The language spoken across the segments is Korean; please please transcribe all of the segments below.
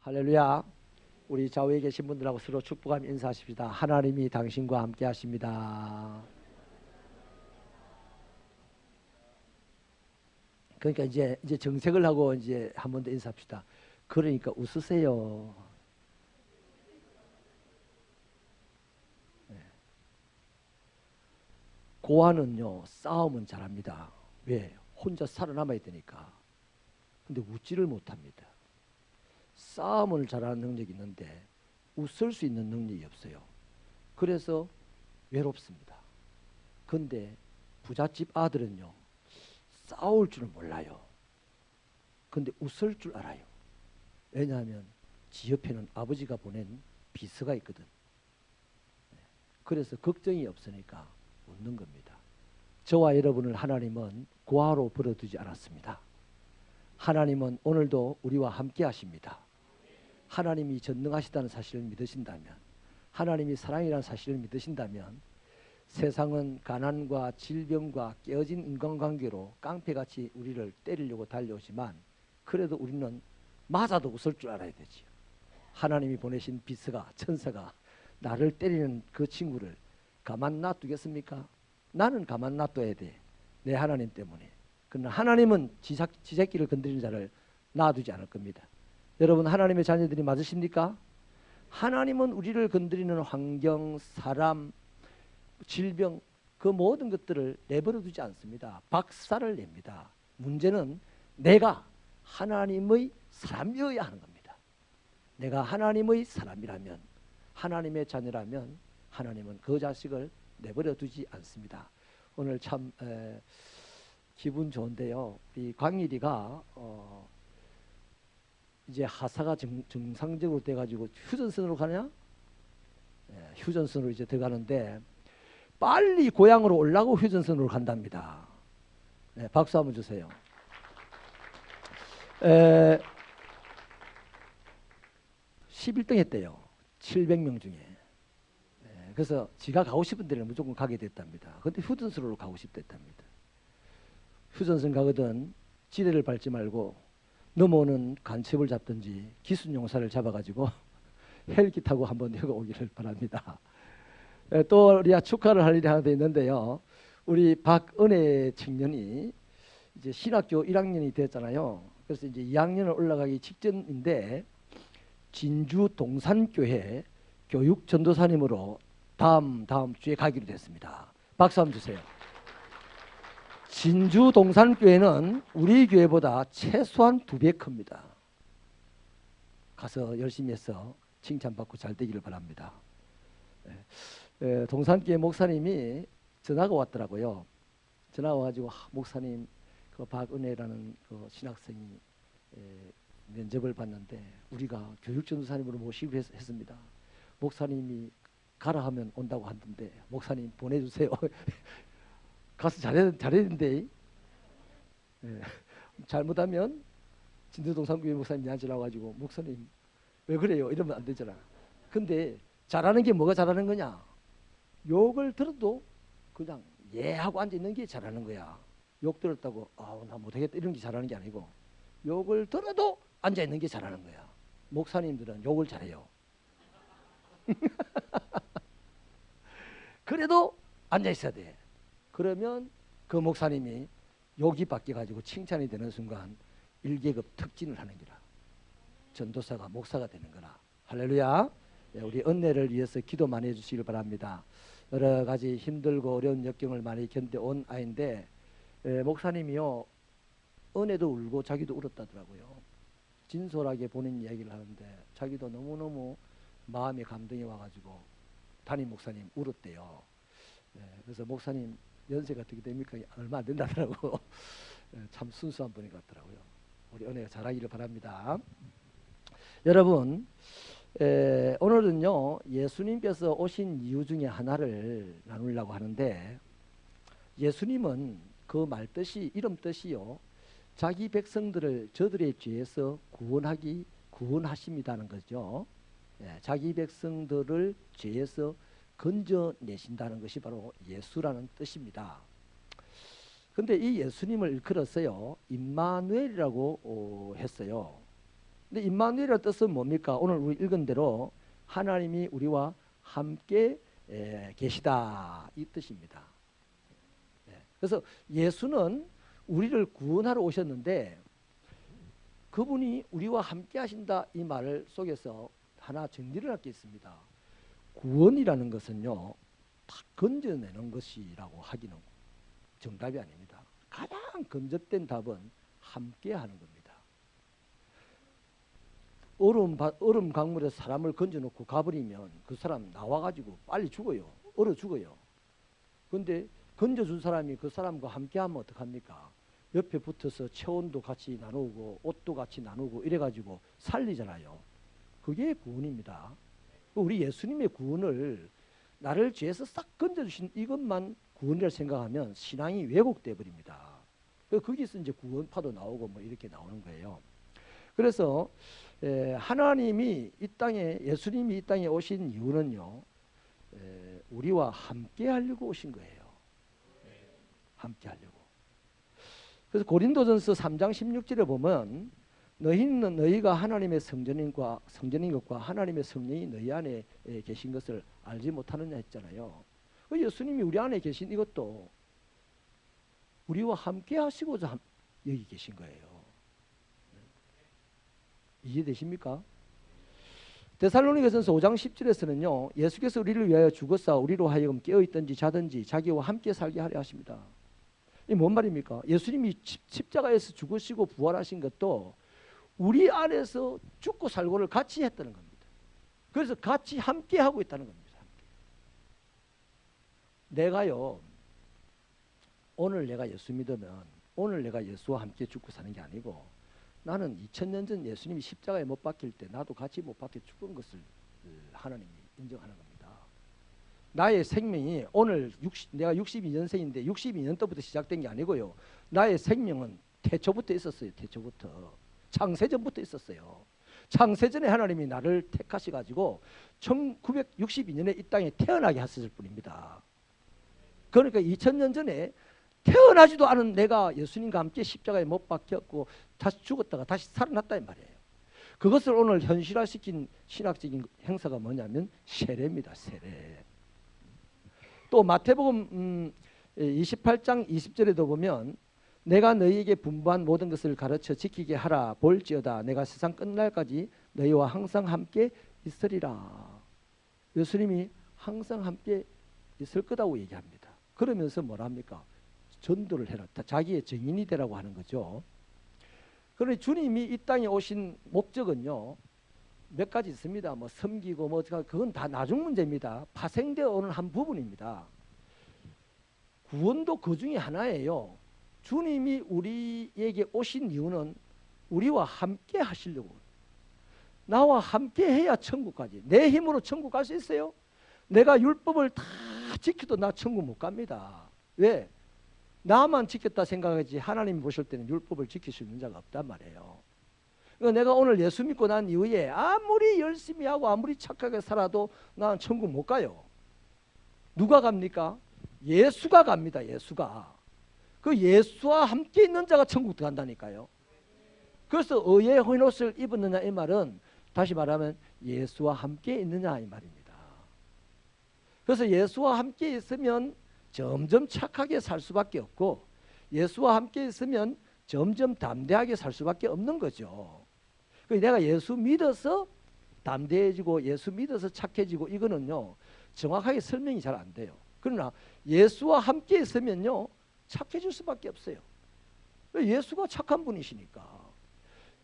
할렐루야. 우리 좌우에 계신 분들하고 서로 축복하며 인사하십시다. 하나님이 당신과 함께 하십니다. 그러니까 이제 정색을 하고 이제 한 번 더 인사합시다. 그러니까 웃으세요. 고아는요, 싸움은 잘합니다. 왜? 혼자 살아남아야 되니까. 근데 웃지를 못합니다. 싸움을 잘하는 능력이 있는데 웃을 수 있는 능력이 없어요. 그래서 외롭습니다. 근데 부잣집 아들은요, 싸울 줄은 몰라요. 근데 웃을 줄 알아요. 왜냐하면 지 옆에는 아버지가 보낸 비서가 있거든. 그래서 걱정이 없으니까 웃는 겁니다. 저와 여러분을 하나님은 고아로 버려두지 않았습니다. 하나님은 오늘도 우리와 함께 하십니다. 하나님이 전능하시다는 사실을 믿으신다면, 하나님이 사랑이라는 사실을 믿으신다면, 세상은 가난과 질병과 깨어진 인간관계로 깡패같이 우리를 때리려고 달려오지만, 그래도 우리는 맞아도 웃을 줄 알아야 되지요. 하나님이 보내신 비서가, 천사가 나를 때리는 그 친구를 가만 놔두겠습니까? 나는 가만 놔둬야 돼. 내 하나님 때문에. 그러나 하나님은 지 새끼를 건드리는 자를 놔두지 않을 겁니다. 여러분, 하나님의 자녀들이 맞으십니까? 하나님은 우리를 건드리는 환경, 사람, 질병, 그 모든 것들을 내버려 두지 않습니다. 박살을 냅니다. 문제는 내가 하나님의 사람이어야 하는 겁니다. 내가 하나님의 사람이라면, 하나님의 자녀라면 하나님은 그 자식을 내버려 두지 않습니다. 오늘 참 기분 좋은데요. 이 광일이가 이제 하사가 정상적으로 돼가지고 휴전선으로 가냐? 휴전선으로 이제 들어가는데 빨리 고향으로 올라고 휴전선으로 간답니다. 박수 한번 주세요. 11등 했대요. 700명 중에. 그래서 지가 가고 싶은 데를 무조건 가게 됐답니다. 근데 휴전선으로 가고 싶댔답니다. 휴전선 가거든 지뢰를 밟지 말고 넘어오는 간첩을 잡든지 기순용사를 잡아가지고 헬기 타고 한번 여기 오기를 바랍니다. 또 우리가 축하를 할 일이 하나 더 있는데요. 우리 박은혜 청년이 이제 신학교 1학년이 됐잖아요. 그래서 이제 2학년을 올라가기 직전인데 진주 동산교회 교육 전도사님으로 다음 주에 가기로 됐습니다. 박수 한번 주세요. 진주 동산교회는 우리 교회보다 최소한 2배 큽니다. 가서 열심히 해서 칭찬받고 잘 되기를 바랍니다. 동산교회 목사님이 전화가 왔더라고요. 전화가 와가지고 목사님 그 박은혜라는 그 신학생이 면접을 봤는데 우리가 교육전도사님으로 모시기로 했습니다. 목사님이 가라 하면 온다고 하던데 목사님 보내주세요. 가서 잘해야 되는데 잘못하면 진주동산교회 목사님 나한테 나와가지고 목사님 왜 그래요? 이러면 안 되잖아. 근데 잘하는 게 뭐가 잘하는 거냐? 욕을 들어도 그냥 예 하고 앉아있는 게 잘하는 거야. 욕 들었다고 나 못하겠다 이런 게 잘하는 게 아니고 욕을 들어도 앉아있는 게 잘하는 거야. 목사님들은 욕을 잘해요. 그래도 앉아있어야 돼. 그러면 그 목사님이 욕이 바뀌어가지고 칭찬이 되는 순간 1계급 특진을 하는 거라. 전도사가 목사가 되는 거라. 할렐루야. 우리 은혜를 위해서 기도 많이 해주시길 바랍니다. 여러 가지 힘들고 어려운 역경을 많이 견뎌온 아이인데 목사님이요 은혜도 울고 자기도 울었다더라고요. 진솔하게 본인 이야기를 하는데 자기도 너무너무 마음에 감동이 와가지고 담임 목사님 울었대요. 그래서 목사님 연세가 어떻게 됩니까? 얼마 안 된다더라고. 참 순수한 분인 것 같더라고요. 우리 은혜가 잘하기를 바랍니다. 여러분 오늘은요 예수님께서 오신 이유 중에 하나를 나누려고 하는데 예수님은 그 말뜻이 이름 뜻이요 자기 백성들을 저들의 죄에서 구원하십니다는 거죠. 자기 백성들을 죄에서 건져내신다는 것이 바로 예수라는 뜻입니다. 근데 이 예수님을 일컬었어요 임마누엘이라고 했어요. 근데 임마누엘이라는 뜻은 뭡니까? 오늘 우리 읽은 대로 하나님이 우리와 함께 계시다 이 뜻입니다. 그래서 예수는 우리를 구원하러 오셨는데 그분이 우리와 함께 하신다 이 말 속에서 하나 정리를 할 게 있습니다. 구원이라는 것은요, 다 건져내는 것이라고 하기는 정답이 아닙니다. 가장 근접된 답은 함께 하는 겁니다. 얼음 강물에 사람을 건져놓고 가버리면 그 사람 나와가지고 빨리 죽어요. 얼어 죽어요. 그런데 건져준 사람이 그 사람과 함께 하면 어떡합니까? 옆에 붙어서 체온도 같이 나누고 옷도 같이 나누고 이래가지고 살리잖아요. 그게 구원입니다. 우리 예수님의 구원을 나를 죄에서 싹 건져주신 이것만 구원이라 생각하면 신앙이 왜곡돼 버립니다. 거기서 이제 구원파도 나오고 뭐 이렇게 나오는 거예요. 그래서 하나님이 이 땅에 예수님이 이 땅에 오신 이유는요, 우리와 함께 하려고 오신 거예요. 함께 하려고. 그래서 고린도전서 3장 16절에 보면 너희는 너희가 하나님의 성전인 것과 하나님의 성령이 너희 안에 계신 것을 알지 못하느냐 했잖아요. 예수님이 우리 안에 계신 이것도 우리와 함께 하시고자 여기 계신 거예요. 이해되십니까? 데살로니가전서 5장 10절에서는요, 예수께서 우리를 위하여 죽었사 우리로 하여금 깨어있든지 자든지 자기와 함께 살게 하려 하십니다. 이 뭔 말입니까? 예수님이 십자가에서 죽으시고 부활하신 것도 우리 안에서 죽고 살고를 같이 했다는 겁니다. 그래서 같이 함께 하고 있다는 겁니다. 함께. 내가요, 오늘 내가 예수 믿으면 오늘 내가 예수와 함께 죽고 사는 게 아니고 나는 2000년 전 예수님이 십자가에 못 박힐 때 나도 같이 못 박혀 죽은 것을 하나님이 인정하는 겁니다. 나의 생명이 오늘 내가 62년생인데 62년도부터 시작된 게 아니고요. 나의 생명은 태초부터 있었어요. 태초부터. 창세전부터 있었어요. 창세전에 하나님이 나를 택하셔가지고 1962년에 이 땅에 태어나게 하셨을 뿐입니다. 그러니까 2000년 전에 태어나지도 않은 내가 예수님과 함께 십자가에 못 박혔고 다시 죽었다가 다시 살아났다 이 말이에요. 그것을 오늘 현실화시킨 신학적인 행사가 뭐냐면 세례입니다. 세례. 또 마태복음 28장 20절에도 보면 내가 너희에게 분부한 모든 것을 가르쳐 지키게 하라. 볼지어다 내가 세상 끝날까지 너희와 항상 함께 있으리라. 예수님이 항상 함께 있을 거라고 얘기합니다. 그러면서 뭐라 합니까? 전도를 해라. 자기의 증인이 되라고 하는 거죠. 그런데 주님이 이 땅에 오신 목적은요, 몇 가지 있습니다. 뭐 섬기고 뭐 그건 다 나중 문제입니다. 파생되어 오는 한 부분입니다. 구원도 그 중에 하나예요. 주님이 우리에게 오신 이유는 우리와 함께 하시려고. 나와 함께 해야 천국까지. 내 힘으로 천국 갈 수 있어요? 내가 율법을 다 지켜도 나 천국 못 갑니다. 왜? 나만 지켰다 생각하지 하나님 보실 때는 율법을 지킬 수 있는 자가 없단 말이에요. 그러니까 내가 오늘 예수 믿고 난 이후에 아무리 열심히 하고 아무리 착하게 살아도 난 천국 못 가요. 누가 갑니까? 예수가 갑니다. 예수가. 그 예수와 함께 있는 자가 천국 들어간다니까요. 그래서 의의 흰옷을 입었느냐 이 말은 다시 말하면 예수와 함께 있느냐 이 말입니다. 그래서 예수와 함께 있으면 점점 착하게 살 수밖에 없고 예수와 함께 있으면 점점 담대하게 살 수밖에 없는 거죠. 내가 예수 믿어서 담대해지고 예수 믿어서 착해지고 이거는요 정확하게 설명이 잘 안 돼요. 그러나 예수와 함께 있으면요 착해질 수밖에 없어요. 예수가 착한 분이시니까.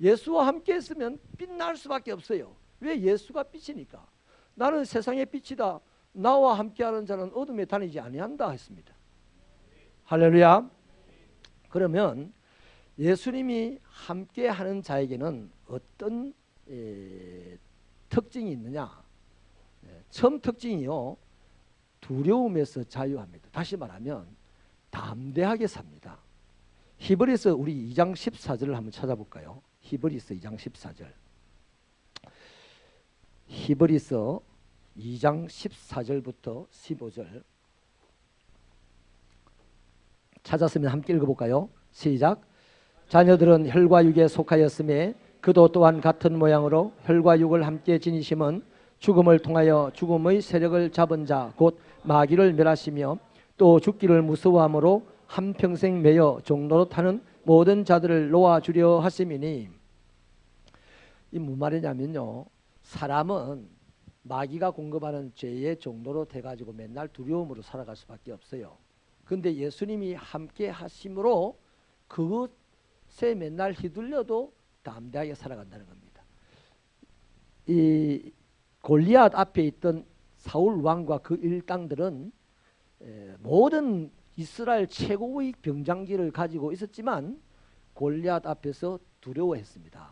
예수와 함께 있으면 빛날 수밖에 없어요. 왜? 예수가 빛이니까. 나는 세상의 빛이다. 나와 함께하는 자는 어둠에 다니지 아니한다 했습니다. 할렐루야. 그러면 예수님이 함께하는 자에게는 어떤 특징이 있느냐? 처음 특징이요, 두려움에서 자유합니다. 다시 말하면 담대하게 삽니다. 히브리서 우리 2장 14절을 한번 찾아볼까요? 히브리서 2장 14절. 히브리서 2장 14절부터 15절 찾았으면 함께 읽어볼까요? 시작. 자녀들은 혈과 육에 속하였음에 그도 또한 같은 모양으로 혈과 육을 함께 지니심은 죽음을 통하여 죽음의 세력을 잡은 자 곧 마귀를 멸하시며 또 죽기를 무서워함으로 한평생 매여 종노릇하는 모든 자들을 놓아주려 하심이니. 이 무슨 말이냐면요, 사람은 마귀가 공급하는 죄의 종로로 돼가지고 맨날 두려움으로 살아갈 수밖에 없어요. 근데 예수님이 함께 하심으로 그것에 맨날 휘둘려도 담대하게 살아간다는 겁니다. 이 골리앗 앞에 있던 사울 왕과 그 일당들은 모든 이스라엘 최고의 병장기를 가지고 있었지만 골리앗 앞에서 두려워했습니다.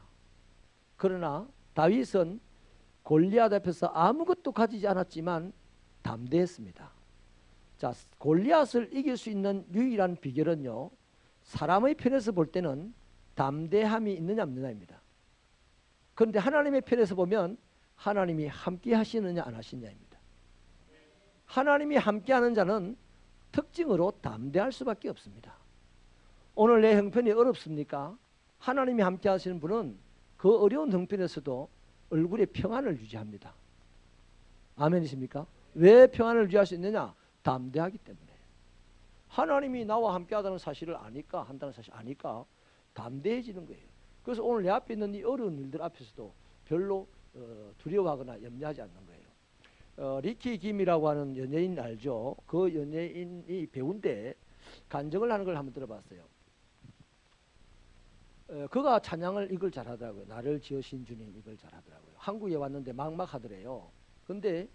그러나 다윗은 골리앗 앞에서 아무것도 가지지 않았지만 담대했습니다. 자, 골리앗을 이길 수 있는 유일한 비결은요, 사람의 편에서 볼 때는 담대함이 있느냐 없느냐입니다. 그런데 하나님의 편에서 보면 하나님이 함께 하시느냐 안 하시느냐입니다. 하나님이 함께 하는 자는 특징으로 담대할 수밖에 없습니다. 오늘 내 형편이 어렵습니까? 하나님이 함께 하시는 분은 그 어려운 형편에서도 얼굴에 평안을 유지합니다. 아멘이십니까? 왜 평안을 유지할 수 있느냐? 담대하기 때문에. 하나님이 나와 함께 하다는 사실을 아니까, 한다는 사실 아니까 담대해지는 거예요. 그래서 오늘 내 앞에 있는 이 어려운 일들 앞에서도 별로 두려워하거나 염려하지 않는 거예요. 리키 김이라고 하는 연예인 알죠? 그 연예인이 배우인데 간증을 하는 걸 한번 들어봤어요. 그가 찬양을 이걸 잘하더라고요. 나를 지으신 주님 이걸 잘하더라고요. 한국에 왔는데 막막하더래요. 근데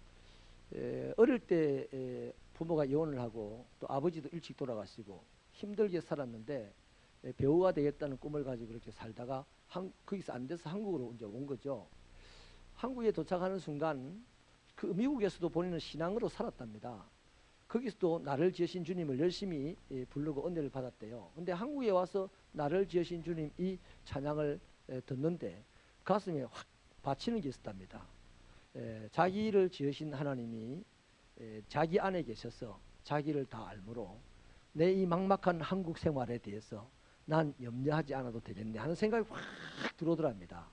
어릴 때 부모가 이혼을 하고 또 아버지도 일찍 돌아가시고 힘들게 살았는데 배우가 되겠다는 꿈을 가지고 그렇게 살다가 거기서 안 돼서 한국으로 이제 온 거죠. 한국에 도착하는 순간 그 미국에서도 본인은 신앙으로 살았답니다. 거기서도 나를 지으신 주님을 열심히 부르고 은혜를 받았대요. 근데 한국에 와서 나를 지으신 주님 이 찬양을 듣는데 가슴에 확 받치는 게 있었답니다. 자기를 지으신 하나님이 자기 안에 계셔서 자기를 다 알므로 내 이 막막한 한국 생활에 대해서 난 염려하지 않아도 되겠네 하는 생각이 확 들어오더랍니다.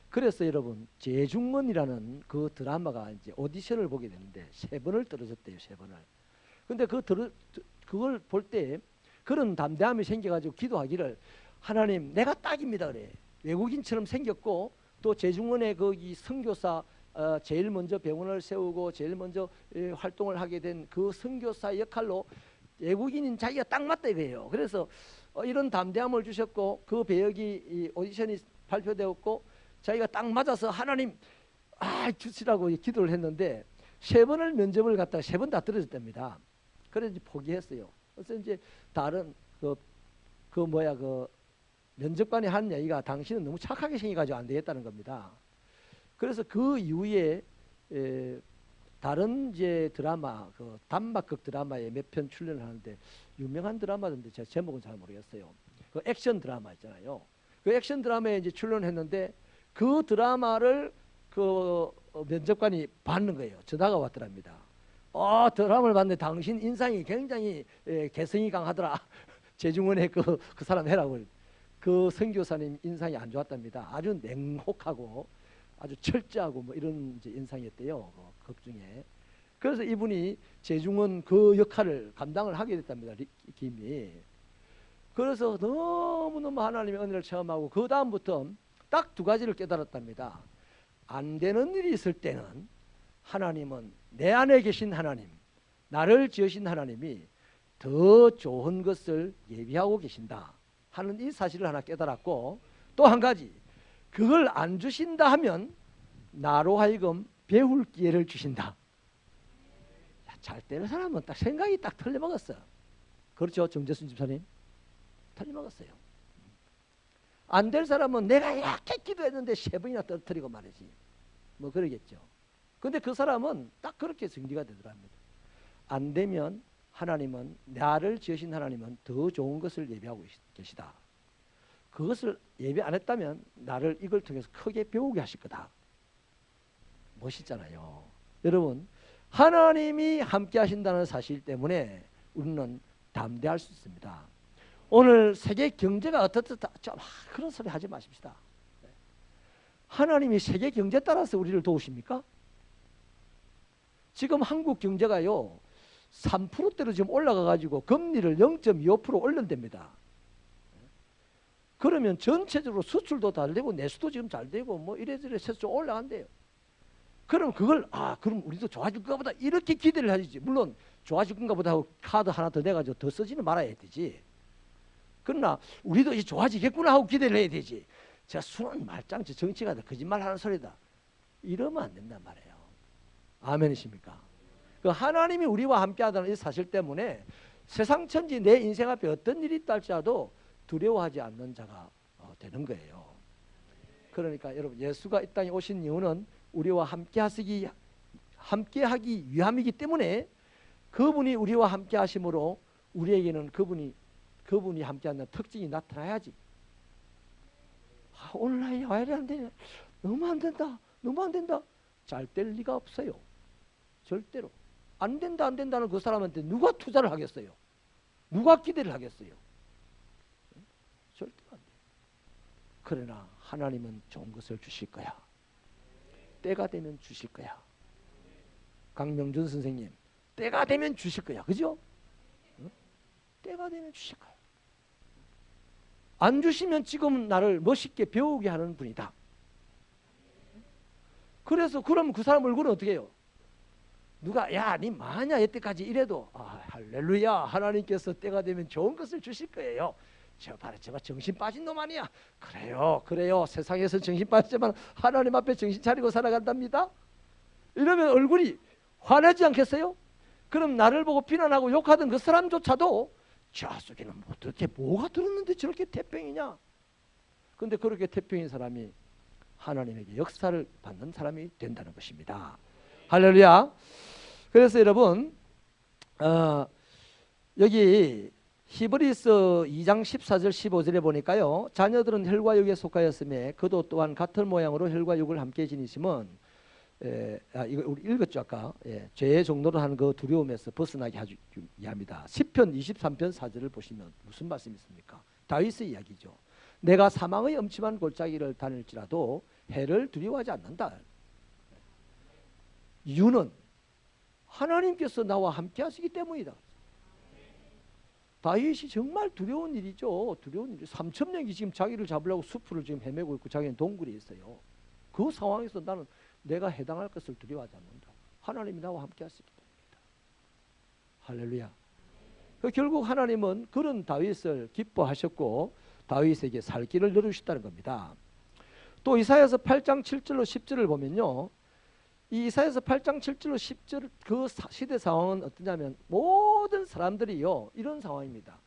그래서 여러분 재중문이라는 그 드라마가 이제 오디션을 보게 되는데 3번을 떨어졌대요. 3번을. 근데 그걸 볼 때 그런 담대함이 생겨가지고 기도하기를 하나님 내가 딱입니다 그래. 외국인처럼 생겼고 또 재중원의 거기 선교사 제일 먼저 병원을 세우고 제일 먼저 활동을 하게 된 그 선교사 역할로 외국인인 자기가 딱 맞다 이거예요. 그래서 이런 담대함을 주셨고 그 배역이 오디션이 발표되었고 자기가 딱 맞아서 하나님 주시라고 기도를 했는데 3번을 면접을 갔다가 3번 다 떨어졌답니다. 그래서 이제 포기했어요. 그래서 이제 다른 그 면접관이 한 얘기가 당신은 너무 착하게 생겨가지고 안 되겠다는 겁니다. 그래서 그 이후에 다른 이제 드라마, 그 단막극 드라마에 몇 편 출연을 하는데 유명한 드라마인데 제가 제목은 잘 모르겠어요. 그 액션 드라마 있잖아요. 그 액션 드라마에 이제 출연했는데 그 드라마를 그 면접관이 받는 거예요. 전화가 왔더랍니다. 드라마를 봤는데 당신 인상이 굉장히 개성이 강하더라. 재중원의 그 사람 해라고. 그 선교사님 인상이 안 좋았답니다. 아주 냉혹하고 아주 철저하고 뭐 이런 이제 인상이었대요. 그 극 중에. 그래서 이분이 재중원 그 역할을 감당을 하게 됐답니다. 김이. 그래서 너무너무 하나님의 은혜를 체험하고 그 다음부터 딱 2가지를 깨달았답니다. 안 되는 일이 있을 때는 하나님은 내 안에 계신 하나님, 나를 지으신 하나님이 더 좋은 것을 예비하고 계신다 하는 이 사실을 하나 깨달았고, 또 한 가지, 그걸 안 주신다 하면 나로 하여금 배울 기회를 주신다. 잘 되는 사람은 딱 생각이 딱 틀려먹었어요. 그렇죠, 정재순 집사님? 틀려먹었어요. 안 될 사람은 내가 이렇게 기도했는데 3번이나 떨어뜨리고 말이지, 뭐 그러겠죠. 근데 그 사람은 딱 그렇게 정리가 되더랍니다. 안 되면 하나님은, 나를 지으신 하나님은 더 좋은 것을 예비하고 계시다. 그것을 예비 안 했다면 나를 이걸 통해서 크게 배우게 하실 거다. 멋있잖아요. 여러분, 하나님이 함께 하신다는 사실 때문에 우리는 담대할 수 있습니다. 오늘 세계 경제가 어떻다 좀 그런 소리 하지 마십시다. 하나님이 세계 경제 따라서 우리를 도우십니까? 지금 한국 경제가요 3%대로 지금 올라가 가지고 금리를 0.25% 올린답니다. 그러면 전체적으로 수출도 잘 되고 내수도 지금 잘 되고 뭐 이래저래 세수 올라간대요. 그럼 그걸 그럼 우리도 좋아질 건가 보다 이렇게 기대를 하지. 물론 좋아질 건가 보다 하고 카드 하나 더 내가지고 더 쓰지는 말아야 되지. 그러나 우리도 이제 좋아지겠구나 하고 기대를 해야 되지. 제가 순한 말짱 정치가 거짓말하는 소리다. 이러면 안 된단 말이에요. 아멘이십니까? 그 하나님이 우리와 함께하다는 이 사실 때문에 세상 천지 내 인생 앞에 어떤 일이 있다 할지라도 두려워하지 않는 자가 되는 거예요. 그러니까 여러분 예수가 이 땅에 오신 이유는 우리와 함께하기 위함이기 때문에 그분이 우리와 함께하심으로 우리에게는 그분이 함께하는 특징이 나타나야지. 오늘 나이 왜 이래 안 되냐? 너무 안 된다. 잘 될 리가 없어요. 절대로. 안 된다는 그 사람한테 누가 투자를 하겠어요? 누가 기대를 하겠어요? 절대로 안 돼요. 그러나 하나님은 좋은 것을 주실 거야. 때가 되면 주실 거야. 강명준 선생님, 때가 되면 주실 거야. 그죠? 때가 되면 주실 거야. 안 주시면 지금 나를 멋있게 배우게 하는 분이다. 그래서 그럼 그 사람 얼굴은 어떻게 해요? 누가 야, 니 마냐 여태까지 이래도 할렐루야 하나님께서 때가 되면 좋은 것을 주실 거예요. 저 봐라 저거 정신 빠진 놈 아니야. 그래요 세상에서 정신 빠지지만 하나님 앞에 정신 차리고 살아간답니다. 이러면 얼굴이 화나지 않겠어요? 그럼 나를 보고 비난하고 욕하던 그 사람조차도 저 속에는 어떻게 뭐가 들었는데 저렇게 태평이냐. 근데 그렇게 태평인 사람이 하나님에게 역사를 받는 사람이 된다는 것입니다. 할렐루야. 그래서 여러분 여기 히브리서 2장 14절 15절에 보니까요. 자녀들은 혈과 육에 속하였음에 그도 또한 같은 모양으로 혈과 육을 함께 지니심은 이거 우리 읽었죠 아까. 죄의 종로로 하는 그 두려움에서 벗어나게 하기 위함이다. 시편 23편 4절을 보시면 무슨 말씀이 있습니까? 다윗의 이야기죠. 내가 사망의 엄침한 골짜기를 다닐지라도 해를 두려워하지 않는다. 이유는 하나님께서 나와 함께 하시기 때문이다. 다윗이 정말 두려운 일이죠. 두려운 일. 3,000명이 지금 자기를 잡으려고 숲을 지금 헤매고 있고 자기는 동굴에 있어요. 그 상황에서 나는 내가 해당할 것을 두려워하지 않는다. 하나님이 나와 함께 하시기 때문이다. 할렐루야. 결국 하나님은 그런 다윗을 기뻐하셨고 다윗에게 살 길을 열어주셨다는 겁니다. 또 이사야서 8장 7절로 10절을 보면요. 이 이사야서 8장 7절로 10절 그 시대 상황은 어떠냐면 모든 사람들이요 이런 상황입니다.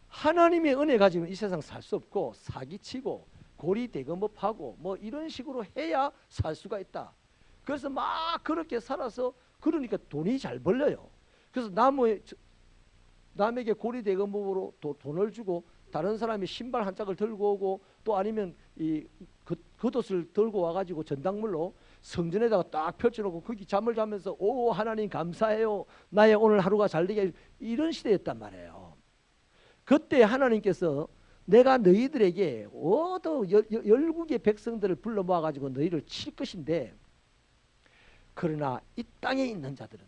하나님의 은혜 가지고는 이 세상 살 수 없고 사기치고 고리대금업하고 뭐 이런 식으로 해야 살 수가 있다. 그래서 막 그렇게 살아서 그러니까 돈이 잘 벌려요. 그래서 남에게 고리대금업으로 돈을 주고 다른 사람이 신발 한 짝을 들고 오고 또 아니면 이 겉옷을 들고 와가지고 전당물로 성전에다가 딱 펼쳐놓고 거기 잠을 자면서 오 하나님 감사해요. 나의 오늘 하루가 잘 되게 이런 시대였단 말이에요. 그때 하나님께서 내가 너희들에게 모두 열국의 백성들을 불러 모아가지고 너희를 칠 것인데 그러나 이 땅에 있는 자들은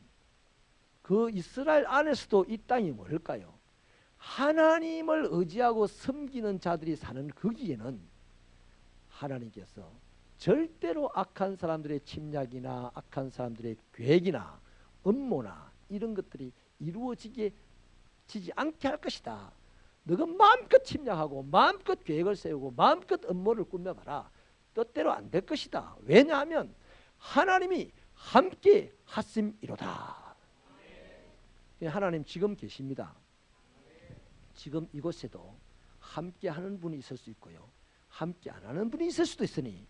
그 이스라엘 안에서도 이 땅이 뭘까요? 하나님을 의지하고 섬기는 자들이 사는 거기에는 하나님께서 절대로 악한 사람들의 침략이나 악한 사람들의 계획이나 음모나 이런 것들이 이루어지지 않게 할 것이다. 너가 마음껏 침략하고 마음껏 계획을 세우고 마음껏 음모를 꾸며봐라. 뜻대로 안 될 것이다. 왜냐하면 하나님이 함께 하심이로다. 하나님 지금 계십니다. 지금 이곳에도 함께 하는 분이 있을 수 있고요. 함께 안 하는 분이 있을 수도 있으니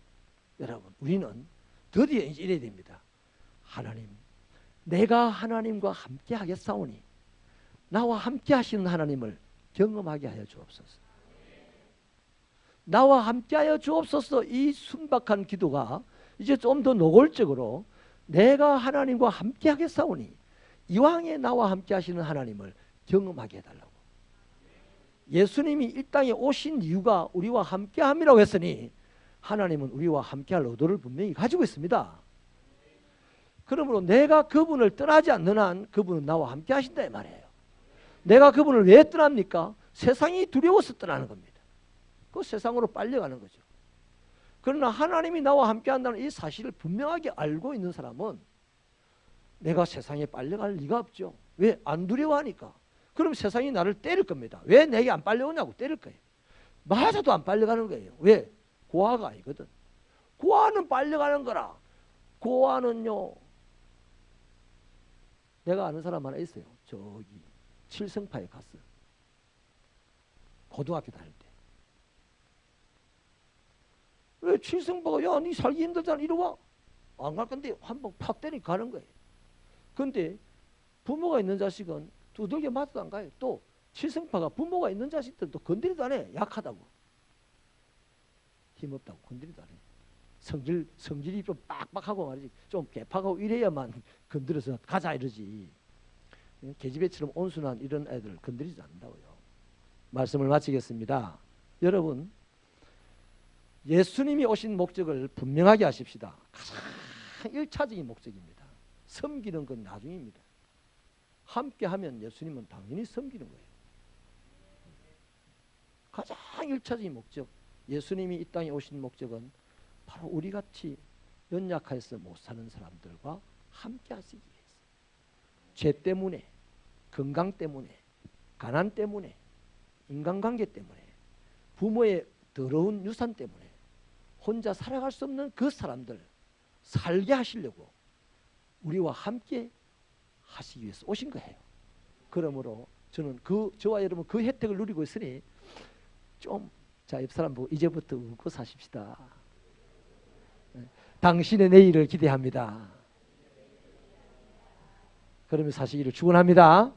여러분 우리는 드디어 이제 이래야 됩니다. 하나님 내가 하나님과 함께 하겠사오니 나와 함께 하시는 하나님을 경험하게 하여 주옵소서. 나와 함께 하여 주옵소서. 이 순박한 기도가 이제 좀 더 노골적으로 내가 하나님과 함께 하겠사오니 이왕에 나와 함께 하시는 하나님을 경험하게 해달라고. 예수님이 이 땅에 오신 이유가 우리와 함께 함이라고 했으니 하나님은 우리와 함께할 의도를 분명히 가지고 있습니다. 그러므로 내가 그분을 떠나지 않는 한 그분은 나와 함께 하신다 이 말이에요. 내가 그분을 왜 떠납니까? 세상이 두려워서 떠나는 겁니다. 그 세상으로 빨려가는 거죠. 그러나 하나님이 나와 함께 한다는 이 사실을 분명하게 알고 있는 사람은 내가 세상에 빨려갈 리가 없죠. 왜? 안 두려워하니까. 그럼 세상이 나를 때릴 겁니다. 왜 내게 안 빨려오냐고 때릴 거예요. 맞아도 안 빨려가는 거예요. 왜? 고아가 아니거든. 고아는 빨려가는 거라. 고아는요, 내가 아는 사람 하나 있어요. 저기 칠성파에 갔어요. 고등학교 다닐 때. 왜 칠성파가 야, 니 살기 힘들잖아. 이리 와. 안 갈 건데 한번 팍 때리니까 가는 거예요. 근데 부모가 있는 자식은 두들겨 맞아도 안 가요. 또 칠성파가 부모가 있는 자식들도 건드리도 안 해. 약하다고. 힘없다고 건드리도 안 해. 성질이 좀 빡빡하고 말이지. 좀 개팍하고 이래야만 건드려서 가자 이러지. 계집애처럼 온순한 이런 애들 건드리지 않는다고요. 말씀을 마치겠습니다. 여러분, 예수님이 오신 목적을 분명하게 하십시다. 가장 1차적인 목적입니다. 섬기는 건 나중입니다. 함께하면 예수님은 당연히 섬기는 거예요. 가장 1차적인 목적, 예수님이 이 땅에 오신 목적은 바로 우리같이 연약해서 못 사는 사람들과 함께 하시기 위해서. 죄 때문에, 건강 때문에, 가난 때문에, 인간관계 때문에, 부모의 더러운 유산 때문에 혼자 살아갈 수 없는 그 사람들 살게 하시려고 우리와 함께 하시기 위해서 오신 거예요. 그러므로 저는 저와 여러분 그 혜택을 누리고 있으니 자, 옆 사람 보고 이제부터 웃고 사십시다. 당신의 내일을 기대합니다. 그러면 사시기를 축원합니다.